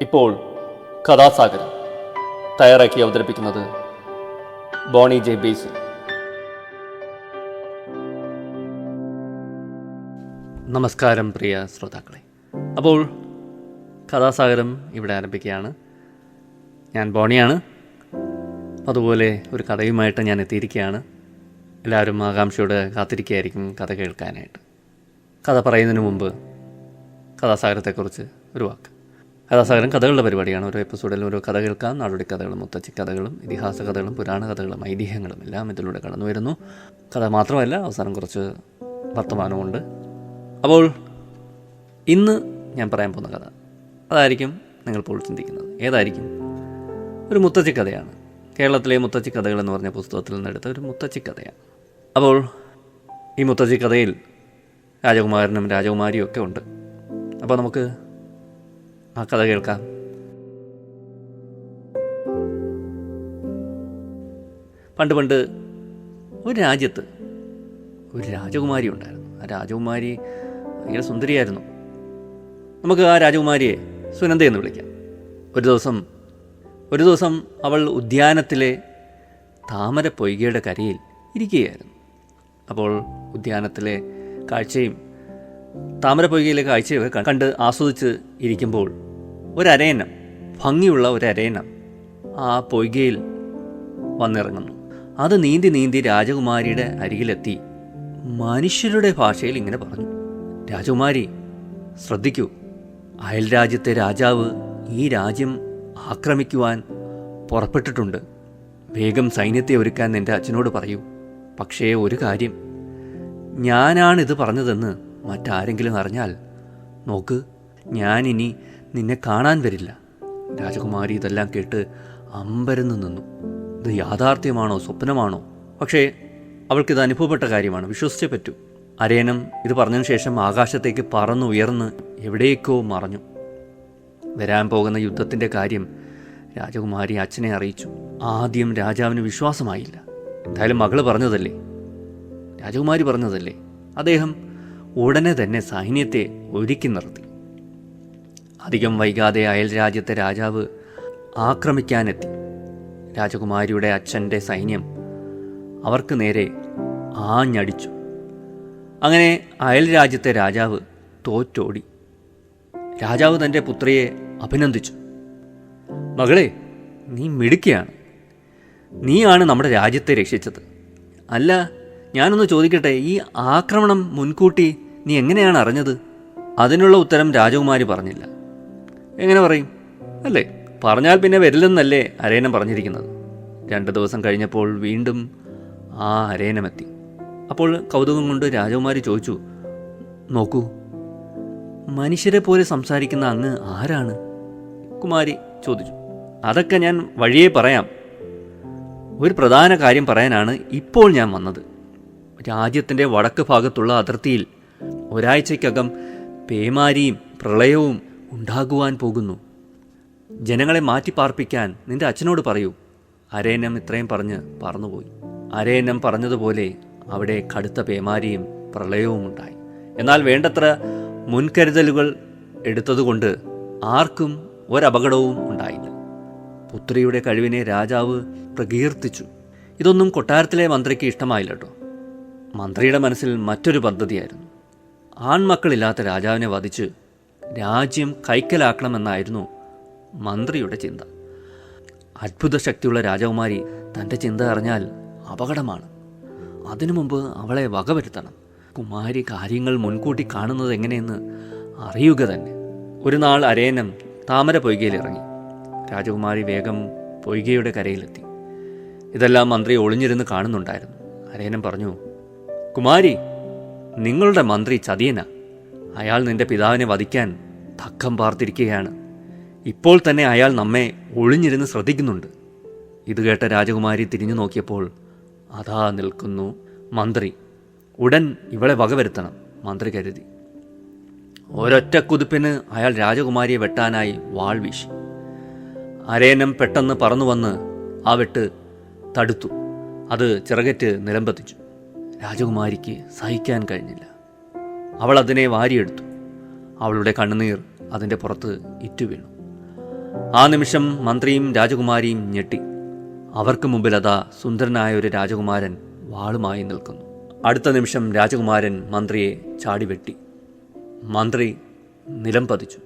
ഇപ്പോൾ കഥാസാഗരം തയ്യാറാക്കി അവതരിപ്പിക്കുന്നത് ബോണി ജെ ബേസിൽ. നമസ്കാരം പ്രിയ ശ്രോതാക്കളെ. അപ്പോൾ കഥാസാഗരം ഇവിടെ ആരംഭിക്കുകയാണ്. ഞാൻ ബോണിയാണ്. അതുപോലെ ഒരു കഥയുമായിട്ട് ഞാൻ എത്തിയിരിക്കുകയാണ്. എല്ലാവരും ആകാംക്ഷയോടെ കാത്തിരിക്കുകയായിരിക്കും കഥ കേൾക്കാനായിട്ട്. കഥ പറയുന്നതിന് മുമ്പ് കഥാസാഗരത്തെക്കുറിച്ച് ഒരു വാക്ക്. കഥാസാഗരം കഥകളുടെ പരിപാടിയാണ്. ഓരോ എപ്പിസോഡിലും ഓരോ കഥ കേൾക്കാം. നാടോടി കഥകളും മുത്തച്ഛി കഥകളും ഇതിഹാസ കഥകളും പുരാണ കഥകളും ഐതിഹ്യങ്ങളും എല്ലാം ഇതിലൂടെ കടന്നു വരുന്നു. കഥ മാത്രമല്ല, അവസാനം കുറച്ച് വർത്തമാനമുണ്ട്. അപ്പോൾ ഇന്ന് ഞാൻ പറയാൻ പോകുന്ന കഥ അതായിരിക്കും നിങ്ങളിപ്പോൾ ചിന്തിക്കുന്നത്. ഏതായിരിക്കും? ഒരു മുത്തച്ഛി കഥയാണ്. കേരളത്തിലെ മുത്തച്ഛി കഥകൾ എന്ന് പറഞ്ഞ പുസ്തകത്തിൽ നിന്നെടുത്ത ഒരു മുത്തച്ഛി കഥയാണ്. അപ്പോൾ ഈ മുത്തച്ഛി കഥയിൽ രാജകുമാരനും രാജകുമാരിയും ഒക്കെ ഉണ്ട്. അപ്പോൾ നമുക്ക് ആ കഥ കേൾക്കാം. പണ്ട് ഒരു രാജ്യത്ത് ഒരു രാജകുമാരി ഉണ്ടായിരുന്നു. ആ രാജകുമാരി ഭയങ്കര സുന്ദരിയായിരുന്നു. നമുക്ക് ആ രാജകുമാരിയെ സുനന്ദ എന്ന് വിളിക്കാം. ഒരു ദിവസം അവൾ ഉദ്യാനത്തിലെ താമര പൊയ്കയുടെ കരയിൽ ഇരിക്കുകയായിരുന്നു. അപ്പോൾ ഉദ്യാനത്തിലെ കാഴ്ചയും താമര പൊയ്കയിലെ കാഴ്ചയൊക്കെ കണ്ട് ആസ്വദിച്ച് ഇരിക്കുമ്പോൾ ഭംഗിയുള്ള ഒരരയന്നം ആ പൊയ്കയിൽ വന്നിറങ്ങുന്നു. അത് നീന്തി രാജകുമാരിയുടെ അരികിലെത്തി മനുഷ്യരുടെ ഭാഷയിൽ ഇങ്ങനെ പറഞ്ഞു: രാജകുമാരി, ശ്രദ്ധിക്കൂ, അയൽ രാജ്യത്തെ രാജാവ് ഈ രാജ്യം ആക്രമിക്കുവാൻ പുറപ്പെട്ടിട്ടുണ്ട്. വേഗം സൈന്യത്തെ ഒരുക്കാൻ എൻ്റെ അച്ഛനോട് പറയൂ. പക്ഷേ ഒരു കാര്യം, ഞാനാണിത് പറഞ്ഞതെന്ന് മറ്റാരെങ്കിലും അറിഞ്ഞാൽ നോക്ക്, ഞാനിനി നിന്നെ കാണാൻ വരില്ല. രാജകുമാരി ഇതെല്ലാം കേട്ട് അമ്പരന്ന് നിന്നു. ഇത് യാഥാർത്ഥ്യമാണോ സ്വപ്നമാണോ? പക്ഷേ അവൾക്കിത് അനുഭവപ്പെട്ട കാര്യമാണ്, വിശ്വസിച്ചേ പറ്റൂ. അരയനം ഇത് പറഞ്ഞതിന് ശേഷം ആകാശത്തേക്ക് പറന്നുയർന്ന് എവിടേക്കോ മറഞ്ഞു. വരാൻ പോകുന്ന യുദ്ധത്തിൻ്റെ കാര്യം രാജകുമാരി അച്ഛനെ അറിയിച്ചു. ആദ്യം രാജാവിന് വിശ്വാസമായില്ല. എന്തായാലും രാജകുമാരി പറഞ്ഞതല്ലേ. അദ്ദേഹം ഉടനെ തന്നെ സൈന്യത്തെ ഒരുക്കി നിർത്തി. അധികം വൈകാതെ അയൽ രാജ്യത്തെ രാജാവ് ആക്രമിക്കാനെത്തി. രാജകുമാരിയുടെ അച്ഛൻ്റെ സൈന്യം അവർക്ക് നേരെ ആഞ്ഞടിച്ചു. അങ്ങനെ അയൽ രാജ്യത്തെ രാജാവ് തോറ്റോടി. രാജാവ് തൻ്റെ പുത്രിയെ അഭിനന്ദിച്ചു. മകളെ, നീ മിടുക്കിയാണ്. നീയാണ് നമ്മുടെ രാജ്യത്തെ രക്ഷിച്ചത്. അല്ല, ഞാനൊന്ന് ചോദിക്കട്ടെ, ഈ ആക്രമണം മുൻകൂട്ടി നീ എങ്ങനെയാണ് അറിഞ്ഞത്? അതിനുള്ള ഉത്തരം രാജകുമാരി പറഞ്ഞില്ല. എങ്ങനെ പറയും അല്ലേ? പറഞ്ഞാൽ പിന്നെ വരില്ലെന്നല്ലേ അരയനം പറഞ്ഞിരിക്കുന്നത്. 2 ദിവസം കഴിഞ്ഞപ്പോൾ വീണ്ടും ആ അരയനമെത്തി. അപ്പോൾ കൗതുകം കൊണ്ട് രാജകുമാരി ചോദിച്ചു: നോക്കൂ, മനുഷ്യരെ പോലെ സംസാരിക്കുന്ന അങ്ങ് ആരാണ്? കുമാരി ചോദിച്ചു. അതൊക്കെ ഞാൻ വഴിയേ പറയാം. ഒരു പ്രധാന കാര്യം പറയാനാണ് ഇപ്പോൾ ഞാൻ വന്നത്. രാജ്യത്തിൻ്റെ വടക്ക് ഭാഗത്തുള്ള അതിർത്തിയിൽ ഒരാഴ്ചയ്ക്കകം പേമാരിയും പ്രളയവും ഉണ്ടാകുവാൻ പോകുന്നു. ജനങ്ങളെ മാറ്റിപ്പാർപ്പിക്കാൻ നിന്റെ അച്ഛനോട് പറയൂ. അരയന്നം ഇത്രയും പറഞ്ഞ് പറന്നുപോയി. അരയന്നം പറഞ്ഞതുപോലെ അവിടെ കടുത്ത പേമാരിയും പ്രളയവും ഉണ്ടായി. എന്നാൽ വേണ്ടത്ര മുൻകരുതലുകൾ എടുത്തതുകൊണ്ട് ആർക്കും ഒരപകടവും ഉണ്ടായില്ല. പുത്രിയുടെ കഴിവിനെ രാജാവ് പ്രകീർത്തിച്ചു. ഇതൊന്നും കൊട്ടാരത്തിലെ മന്ത്രിക്ക് ഇഷ്ടമായില്ല കേട്ടോ. മന്ത്രിയുടെ മനസ്സിൽ മറ്റൊരു പദ്ധതിയായിരുന്നു. ആൺമക്കളില്ലാത്ത രാജാവിനെ വധിച്ച് രാജ്യം കൈക്കലാക്കണമെന്നായിരുന്നു മന്ത്രിയുടെ ചിന്ത. അത്ഭുത ശക്തിയുള്ള രാജകുമാരി തൻ്റെ ചിന്ത അറിഞ്ഞാൽ അപകടമാണ്. അതിനു മുമ്പ് അവളെ വകവരുത്തണം. കുമാരി കാര്യങ്ങൾ മുൻകൂട്ടി കാണുന്നത് എങ്ങനെയെന്ന് അറിയുക തന്നെ. ഒരു നാൾ അരയന്നം താമര പൊയ്കയിൽ ഇറങ്ങി. രാജകുമാരി വേഗം പൊയ്കയുടെ കരയിലെത്തി. ഇതെല്ലാം മന്ത്രി ഒളിഞ്ഞിരുന്ന് കാണുന്നുണ്ടായിരുന്നു. അരയന്നം പറഞ്ഞു: കുമാരി, നിങ്ങളുടെ മന്ത്രി ചതിയനാ. അയാൾ നിന്റെ പിതാവിനെ വധിക്കാൻ തക്കം പാർത്തിരിക്കുകയാണ്. ഇപ്പോൾ തന്നെ അയാൾ നമ്മെ ഒളിഞ്ഞിരുന്ന് ശ്രദ്ധിക്കുന്നുണ്ട്. ഇത് കേട്ട രാജകുമാരി തിരിഞ്ഞു നോക്കിയപ്പോൾ അതാ നിൽക്കുന്നു മന്ത്രി. ഉടൻ ഇവളെ വകവരുത്തണം, മന്ത്രി കരുതി. ഒരൊറ്റ കുതിപ്പിന് അയാൾ രാജകുമാരിയെ വെട്ടാനായി വാൾ വീശി. അരയന്നം പെട്ടെന്ന് പറന്നു വന്ന് ആ വെട്ട് തടുത്തു. അത് ചിറകറ്റ് നിലംപതിച്ചു. രാജകുമാരിക്ക് സഹിക്കാൻ കഴിഞ്ഞില്ല. അവൾ അതിനെ വാരിയെടുത്തു. അവളുടെ കണ്ണുനീർ അതിൻ്റെ പുറത്ത് ഇറ്റുവീണു. ആ നിമിഷം മന്ത്രിയും രാജകുമാരിയും ഞെട്ടി. അവർക്ക് മുമ്പിൽ അതാ സുന്ദരനായ ഒരു രാജകുമാരൻ വാളുമായി നിൽക്കുന്നു. അടുത്ത നിമിഷം രാജകുമാരൻ മന്ത്രിയെ ചാടിവെട്ടി. മന്ത്രി നിലം പതിച്ചു.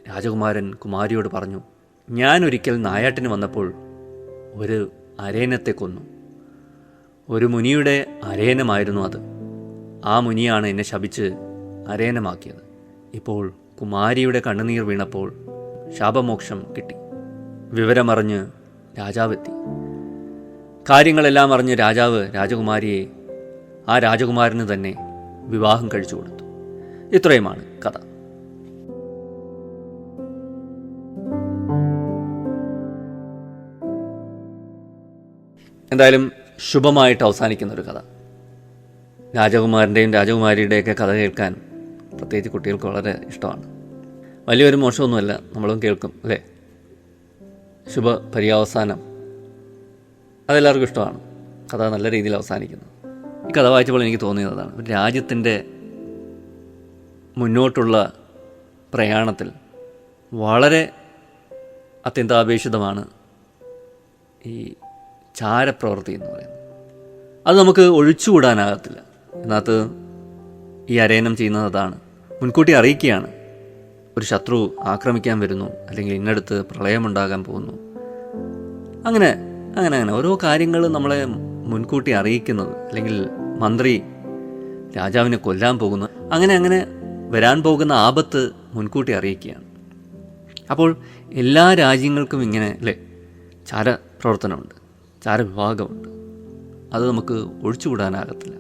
രാജകുമാരൻ കുമാരിയോട് പറഞ്ഞു, ഞാൻ ഒരിക്കൽ നായാട്ടിന് വന്നപ്പോൾ ഒരു അരയന്നത്തെ കൊന്നു. ഒരു മുനിയുടെ അരയന്നമായിരുന്നു അത്. ആ മുനിയാണ് എന്നെ ശപിച്ച് അരയന്നമാക്കിയത്. ഇപ്പോൾ കുമാരിയുടെ കണ്ണുനീർ വീണപ്പോൾ ശാപമോക്ഷം കിട്ടി. വിവരമറിഞ്ഞ് രാജാവെത്തി. കാര്യങ്ങളെല്ലാം അറിഞ്ഞ് രാജാവ് രാജകുമാരിയെ ആ രാജകുമാരന് തന്നെ വിവാഹം കഴിച്ചു കൊടുത്തു. ഇത്രയുമാണ് കഥ. എന്തായാലും ശുഭമായിട്ട് അവസാനിക്കുന്ന ഒരു കഥ. രാജകുമാരൻ്റെയും രാജകുമാരിയുടെയൊക്കെ കഥ കേൾക്കാൻ പ്രത്യേകിച്ച് കുട്ടികൾക്ക് വളരെ ഇഷ്ടമാണ്. വലിയൊരു മോശമൊന്നുമല്ല, നമ്മളും കേൾക്കും അല്ലേ. ശുഭ പര്യാവസാനം അതെല്ലാവർക്കും ഇഷ്ടമാണ്. കഥ നല്ല രീതിയിൽ അവസാനിക്കുന്നു. ഈ കഥ വായിച്ചപ്പോൾ എനിക്ക് തോന്നിയതാണ്, ഒരു രാജ്യത്തിൻ്റെ മുന്നോട്ടുള്ള പ്രയാണത്തിൽ വളരെ അത്യന്താപേക്ഷിതമാണ് ഈ ചാരപ്രവൃത്തി എന്ന് പറയുന്നത്. അത് നമുക്ക് ഒഴിച്ചുകൂടാനാകത്തില്ല. ഇതിനകത്ത് ഈ അരയന്നം ചെയ്യുന്നത് അതാണ്. മുൻകൂട്ടി അറിയിക്കുകയാണ്, ഒരു ശത്രു ആക്രമിക്കാൻ വരുന്നു, അല്ലെങ്കിൽ ഇന്നടുത്ത് പ്രളയമുണ്ടാകാൻ പോകുന്നു. അങ്ങനെ അങ്ങനെ അങ്ങനെ ഓരോ കാര്യങ്ങൾ നമ്മളെ മുൻകൂട്ടി അറിയിക്കുന്നത്, അല്ലെങ്കിൽ മന്ത്രി രാജാവിനെ കൊല്ലാൻ പോകുന്നു, അങ്ങനെ അങ്ങനെ വരാൻ പോകുന്ന ആപത്ത് മുൻകൂട്ടി അറിയിക്കുകയാണ്. അപ്പോൾ എല്ലാ രാജ്യങ്ങൾക്കും ഇങ്ങനെ അല്ലേ ചാരപ്രവർത്തനമുണ്ട്, ചാരവിഭാഗമുണ്ട്. അത് നമുക്ക് ഒഴിച്ചുകൂടാനാകത്തില്ല.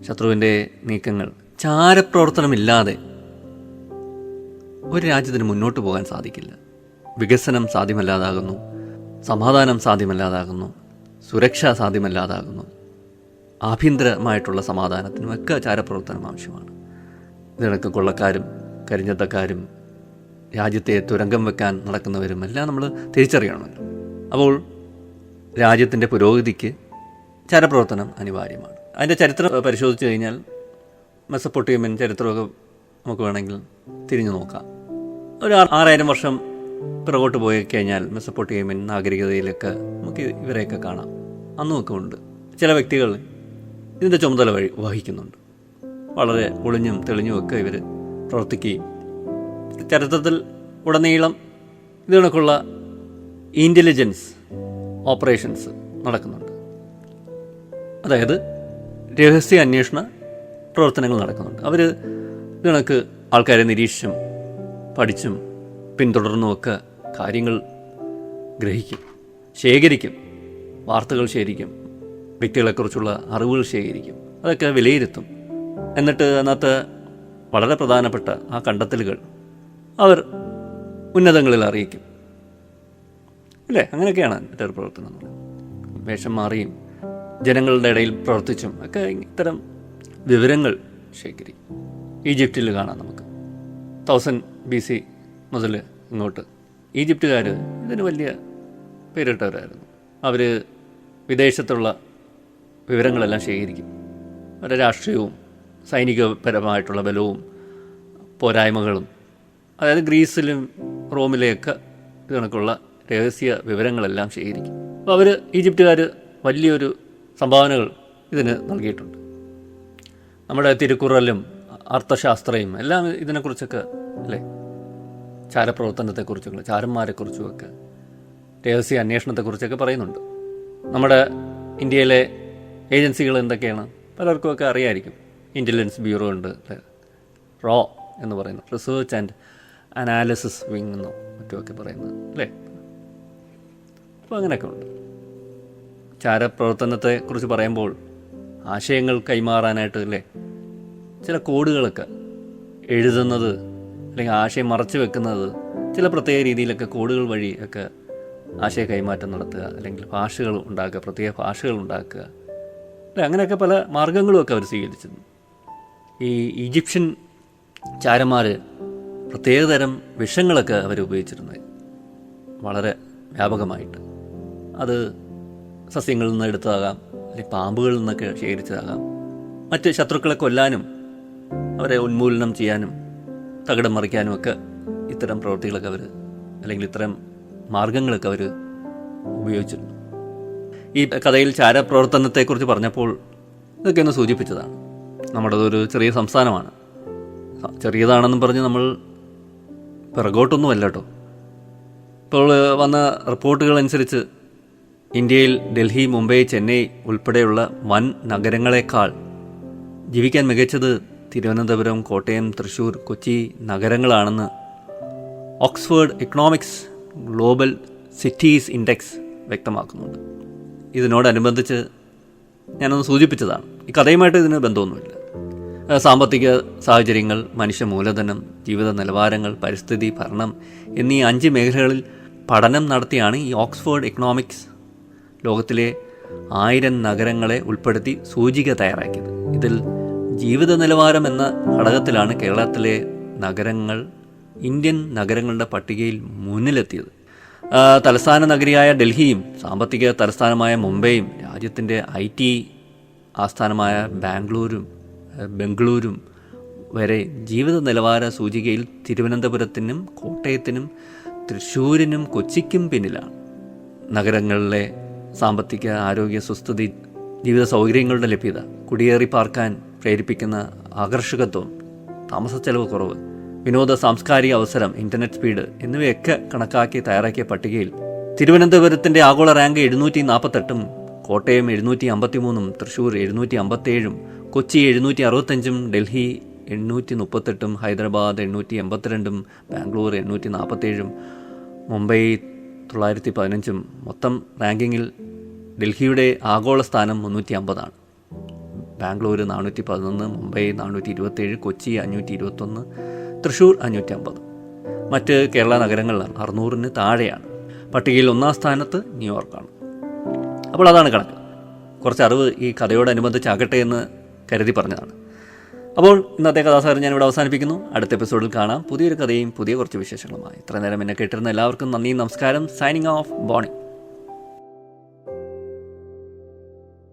ശത്രുവിൻ്റെ നീക്കങ്ങൾ, ചാരപ്രവർത്തനമില്ലാതെ ഒരു രാജ്യത്തിന് മുന്നോട്ട് പോകാൻ സാധിക്കില്ല. വികസനം സാധ്യമല്ലാതാകുന്നു, സമാധാനം സാധ്യമല്ലാതാകുന്നു, സുരക്ഷ സാധ്യമല്ലാതാകുന്നു. ആഭ്യന്തരമായിട്ടുള്ള സമാധാനത്തിനുമൊക്കെ ചാരപ്രവർത്തനം ആവശ്യമാണ്. ഇതിനൊക്കെ കൊള്ളക്കാരും കരിഞ്ചന്തക്കാരും രാജ്യത്തെ തുരങ്കം വെക്കാൻ നടക്കുന്നവരും എല്ലാം നമ്മൾ തിരിച്ചറിയണമല്ലോ. അപ്പോൾ രാജ്യത്തിൻ്റെ പുരോഗതിക്ക് ചാരപ്രവർത്തനം അനിവാര്യമാണ്. അതിൻ്റെ ചരിത്രം പരിശോധിച്ച് കഴിഞ്ഞാൽ മെസപ്പൊട്ടേമിയൻ ചരിത്രമൊക്കെ നമുക്ക് വേണമെങ്കിൽ തിരിഞ്ഞു നോക്കാം. ഒരു 6000 വർഷം പിറകോട്ട് പോയി കഴിഞ്ഞാൽ മെസപ്പൊട്ടേമിയൻ നാഗരികതയിലൊക്കെ നമുക്ക് ഇവരെയൊക്കെ കാണാം. അന്നുമൊക്കെ ഉണ്ട് ചില വ്യക്തികൾ ഇതിൻ്റെ ചുമതല വഹിക്കുന്നുണ്ട്. വളരെ ഒളിഞ്ഞും തെളിഞ്ഞുമൊക്കെ ഇവർ പ്രവർത്തിക്കുകയും ചരിത്രത്തിൽ ഉടനീളം ഇത് കണക്കുള്ള ഇൻ്റലിജൻസ് ഓപ്പറേഷൻസ് നടക്കുന്നുണ്ട്. അതായത് രഹസ്യ അന്വേഷണ പ്രവർത്തനങ്ങൾ നടക്കുന്നുണ്ട്. അവർ ഇത് കണക്ക് ആൾക്കാരെ നിരീക്ഷിച്ചും പഠിച്ചും പിന്തുടർന്നുമൊക്കെ കാര്യങ്ങൾ ഗ്രഹിക്കും, ശേഖരിക്കും, വാർത്തകൾ ശേഖരിക്കും, വ്യക്തികളെക്കുറിച്ചുള്ള അറിവുകൾ ശേഖരിക്കും, അതൊക്കെ വിലയിരുത്തും. എന്നിട്ട് അതിനകത്ത് വളരെ പ്രധാനപ്പെട്ട ആ കണ്ടെത്തലുകൾ അവർ ഉന്നതങ്ങളിൽ അറിയിക്കും അല്ലേ. അങ്ങനെയൊക്കെയാണ് ടെറർ പ്രവർത്തനം എന്ന് പറയുന്നത്. വേഷം മാറിയും ജനങ്ങളുടെ ഇടയിൽ പ്രവർത്തിച്ചും ഒക്കെ ഇത്തരം വിവരങ്ങൾ ശേഖരിക്കും. ഈജിപ്തിൽ കാണാം നമുക്ക് 1000 BC മുതൽ ഇങ്ങോട്ട് ഈജിപ്തുകാർ ഇതിന് വലിയ പേരിട്ടവരായിരുന്നു. അവർ വിദേശത്തുള്ള വിവരങ്ങളെല്ലാം ശേഖരിക്കും. അവരുടെ രാഷ്ട്രീയവും സൈനികപരമായിട്ടുള്ള ബലവും പോരായ്മകളും, അതായത് ഗ്രീസിലും റോമിലെയൊക്കെ ഇത് കണക്കുള്ള രഹസ്യ വിവരങ്ങളെല്ലാം ശേഖരിക്കും. അപ്പോൾ അവർ ഈജിപ്തുകാർ വലിയൊരു സംഭാവനകൾ ഇതിന് നൽകിയിട്ടുണ്ട്. നമ്മുടെ തിരുക്കുറലും അർത്ഥശാസ്ത്രയും എല്ലാം ഇതിനെക്കുറിച്ചൊക്കെ അല്ലേ, ചാരപ്രവർത്തനത്തെക്കുറിച്ചുള്ള ചാരന്മാരെക്കുറിച്ചുമൊക്കെ രഹസ്യ അന്വേഷണത്തെക്കുറിച്ചൊക്കെ പറയുന്നുണ്ട്. നമ്മുടെ ഇന്ത്യയിലെ ഏജൻസികൾ എന്തൊക്കെയാണ് പലർക്കുമൊക്കെ അറിയായിരിക്കും. ഇൻ്റലിജൻസ് ബ്യൂറോ ഉണ്ട്, റോ എന്ന് പറയുന്നത്, റിസർച്ച് ആൻഡ് അനാലിസിസ് വിങ് എന്നോ മറ്റുമൊക്കെ പറയുന്നത് അല്ലേ. അപ്പോൾ അങ്ങനെയൊക്കെ ഉണ്ട്. ചാരപ്രവർത്തനത്തെക്കുറിച്ച് പറയുമ്പോൾ ആശയങ്ങൾ കൈമാറാനായിട്ട് അല്ലേ ചില കോഡുകളൊക്കെ എഴുതുന്നത്, അല്ലെങ്കിൽ ആശയം മറച്ചു വെക്കുന്നത് ചില പ്രത്യേക രീതിയിലൊക്കെ കോഡുകൾ വഴി ഒക്കെ ആശയ കൈമാറ്റം നടത്തുക, അല്ലെങ്കിൽ ഭാഷകൾ ഉണ്ടാക്കുക, പ്രത്യേക ഭാഷകൾ ഉണ്ടാക്കുക അല്ലെ. അങ്ങനെയൊക്കെ പല മാർഗങ്ങളുമൊക്കെ അവർ സ്വീകരിച്ചിരുന്നു. ഈ ഈജിപ്ഷ്യൻ ചാരന്മാർ പ്രത്യേകതരം വിഷങ്ങളൊക്കെ അവർ ഉപയോഗിച്ചിരുന്നത് വളരെ വ്യാപകമായിട്ട്. അത് സസ്യങ്ങളിൽ നിന്ന് എടുത്തതാകാം, അല്ലെങ്കിൽ പാമ്പുകളിൽ നിന്നൊക്കെ ശേഖരിച്ചതാകാം. മറ്റ് ശത്രുക്കളെ കൊല്ലാനും അവരെ ഉന്മൂലനം ചെയ്യാനും തകിടം മറിക്കാനും ഒക്കെ ഇത്തരം പ്രവൃത്തികളൊക്കെ അവർ അല്ലെങ്കിൽ ഇത്തരം മാർഗങ്ങളൊക്കെ അവർ ഉപയോഗിച്ചിരുന്നു. ഈ കഥയിൽ ചാരപ്രവർത്തനത്തെക്കുറിച്ച് പറഞ്ഞപ്പോൾ ഇതൊക്കെ ഒന്ന് സൂചിപ്പിച്ചതാണ്. നമ്മുടേതൊരു ചെറിയ സംസ്ഥാനമാണ്. ചെറിയതാണെന്നും പറഞ്ഞ് നമ്മൾ പിറകോട്ടൊന്നുമല്ല കേട്ടോ. ഇപ്പോൾ വന്ന റിപ്പോർട്ടുകൾ അനുസരിച്ച് ഇന്ത്യയിൽ ഡൽഹി, മുംബൈ, ചെന്നൈ ഉൾപ്പെടെയുള്ള വൻ നഗരങ്ങളെക്കാൾ ജീവിക്കാൻ മികച്ചത് തിരുവനന്തപുരം, കോട്ടയം, തൃശ്ശൂർ, കൊച്ചി നഗരങ്ങളാണെന്ന് Oxford Economics Global Cities Index വ്യക്തമാക്കുന്നുണ്ട്. ഇതിനോടനുബന്ധിച്ച് ഞാനൊന്ന് സൂചിപ്പിച്ചതാണ്. ഈ കഥയുമായിട്ട് ഇതിന് ബന്ധമൊന്നുമില്ല. സാമ്പത്തിക സാഹചര്യങ്ങൾ, മനുഷ്യ മൂലധനം, ജീവിത നിലവാരങ്ങൾ, പരിസ്ഥിതി, ഭരണം എന്നീ 5 മേഖലകളിൽ പഠനം നടത്തിയാണ് ഈ ഓക്സ്ഫോർഡ് എക്കണോമിക്സ് ലോകത്തിലെ 1000 നഗരങ്ങളെ ഉൾപ്പെടുത്തി സൂചിക തയ്യാറാക്കിയത്. ഇതിൽ ജീവിത നിലവാരം എന്ന ഘടകത്തിലാണ് കേരളത്തിലെ നഗരങ്ങൾ ഇന്ത്യൻ നഗരങ്ങളുടെ പട്ടികയിൽ മുന്നിലെത്തിയത്. തലസ്ഥാന നഗരിയായ ഡൽഹിയും സാമ്പത്തിക തലസ്ഥാനമായ മുംബൈയും രാജ്യത്തിൻ്റെ IT ആസ്ഥാനമായ ബംഗളൂരും വരെ ജീവിത നിലവാര സൂചികയിൽ തിരുവനന്തപുരത്തിനും കോട്ടയത്തിനും തൃശ്ശൂരിനും കൊച്ചിക്കും പിന്നിലാണ്. നഗരങ്ങളിലെ സാമ്പത്തിക, ആരോഗ്യ, സുസ്ഥിതി, ജീവിത സൗകര്യങ്ങളുടെ ലഭ്യത, കുടിയേറി പാർക്കാൻ പ്രേരിപ്പിക്കുന്ന ആകർഷകത്വം, താമസച്ചെലവ് കുറവ്, വിനോദ സാംസ്കാരിക അവസരം, ഇൻ്റർനെറ്റ് സ്പീഡ് എന്നിവയൊക്കെ കണക്കാക്കി തയ്യാറാക്കിയ പട്ടികയിൽ തിരുവനന്തപുരത്തിൻ്റെ ആഗോള റാങ്ക് 748, കോട്ടയം 753, തൃശ്ശൂർ 757, കൊച്ചി 765, ഡൽഹി 838, ഹൈദരാബാദ് 882, ബാംഗ്ലൂർ 847, മുംബൈ 915. മൊത്തം റാങ്കിങ്ങിൽ ഡൽഹിയുടെ ആഗോള സ്ഥാനം 350, ബാംഗ്ലൂർ 411, മുംബൈ 427, കൊച്ചി 521, തൃശ്ശൂർ 550. മറ്റ് കേരള നഗരങ്ങൾ 600-ന് താഴെയാണ്. പട്ടികയിൽ 1-ാം സ്ഥാനത്ത് ന്യൂയോർക്കാണ്. അപ്പോൾ അതാണ് കണക്ക്. കുറച്ച് അറിവ് ഈ കഥയോടനുബന്ധിച്ചാകട്ടെ എന്ന് കരുതി പറഞ്ഞതാണ്. അപ്പോൾ ഇന്നത്തെ കഥാസാരം ഞാനിവിടെ അവസാനിപ്പിക്കുന്നു. അടുത്ത എപ്പിസോഡിൽ കാണാം പുതിയൊരു കഥയും പുതിയ കുറച്ച് വിശേഷങ്ങളുമായി. ഇത്ര നേരം എന്നെ കേട്ടിരുന്ന എല്ലാവർക്കും നന്ദി, നമസ്കാരം. Signing off, Boney.